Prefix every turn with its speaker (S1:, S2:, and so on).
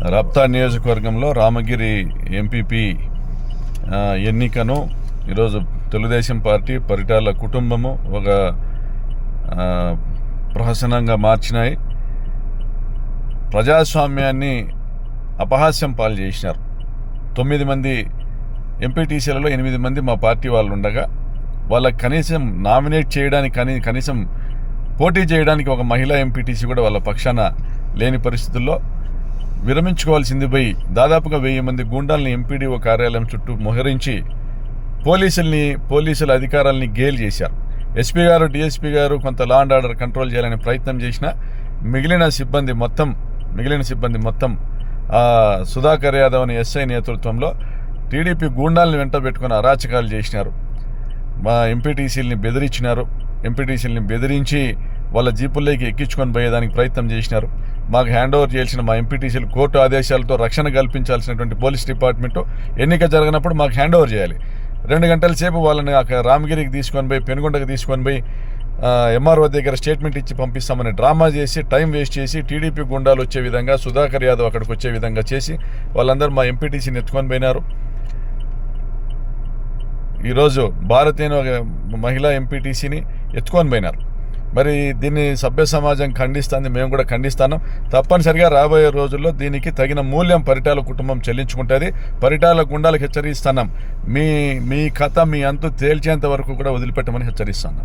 S1: రాప్తా నియోజకవర్గంలో రామగిరి ఎంపీపీ ఎన్నికను ఈరోజు తెలుగుదేశం పార్టీ పరిటాల కుటుంబము ఒక ప్రహసనంగా మార్చినాయి. ప్రజాస్వామ్యాన్ని అపహాస్యం పాలు చేసినారు. 9 మంది ఎంపీటీసీలలో 8 మంది మా పార్టీ వాళ్ళు ఉండగా వాళ్ళకి కనీసం నామినేట్ చేయడానికి కనీసం పోటీ చేయడానికి ఒక మహిళా ఎంపీటీసీ కూడా వాళ్ళ పక్షాన లేని పరిస్థితుల్లో విరమించుకోవాల్సింది పోయి దాదాపుగా 1000 మంది గూండాల్ని ఎంపీడీఓ కార్యాలయం చుట్టూ మోహరించి పోలీసుల అధికారాలని గేల్ చేశారు. ఎస్పీ గారు, డిఎస్పీ గారు కొంత లా అండ్ ఆర్డర్ కంట్రోల్ చేయాలని ప్రయత్నం చేసినా మిగిలిన సిబ్బంది మొత్తం సుధాకర్ యాదవ్ అనే ఎస్ఐ నేతృత్వంలో టీడీపీ గూండాలను వెంట పెట్టుకుని అరాచకాలు చేసినారు. మా ఎంపీటీసీలని బెదిరించి వాళ్ళ జీపుల్లోకి ఎక్కించుకొని పోయేదానికి ప్రయత్నం చేసినారు. మాకు హ్యాండ్ ఓవర్ చేయాల్సిన మా ఎంపీటీసీలు కోర్టు ఆదేశాలతో రక్షణ కల్పించాల్సినటువంటి పోలీస్ డిపార్ట్మెంటు ఎన్నిక జరిగినప్పుడు మాకు హ్యాండ్ ఓవర్ చేయాలి. 2 గంటల సేపు వాళ్ళని రామగిరికి తీసుకొని పోయి పెనుగొండకు తీసుకొని పోయి ఎంఆర్ఓ దగ్గర స్టేట్మెంట్ ఇచ్చి పంపిస్తామని డ్రామా చేసి టైం వేస్ట్ చేసి టీడీపీ గుండాలు వచ్చే విధంగా సుధాకర్ యాదవ్ అక్కడికి వచ్చే విధంగా చేసి వాళ్ళందరూ మా ఎంపీటీసీని ఎత్తుకొని పోయినారు. ఈరోజు భారత్ అనే ఒక మహిళా ఎంపీటీసీని ఎత్తుకొని పోయినారు. మరి దీన్ని సభ్య సమాజం ఖండిస్తుంది, మేము కూడా ఖండిస్తున్నాం. తప్పనిసరిగా రాబోయే రోజుల్లో దీనికి తగిన మూల్యం పరిటాల కుటుంబం చెల్లించుకుంటుంది. పరిటాల గుండాలకు హెచ్చరిస్తున్నాం, మీ కథ మీ అంతు తేల్చేంత వరకు కూడా వదిలిపెట్టమని హెచ్చరిస్తున్నాం.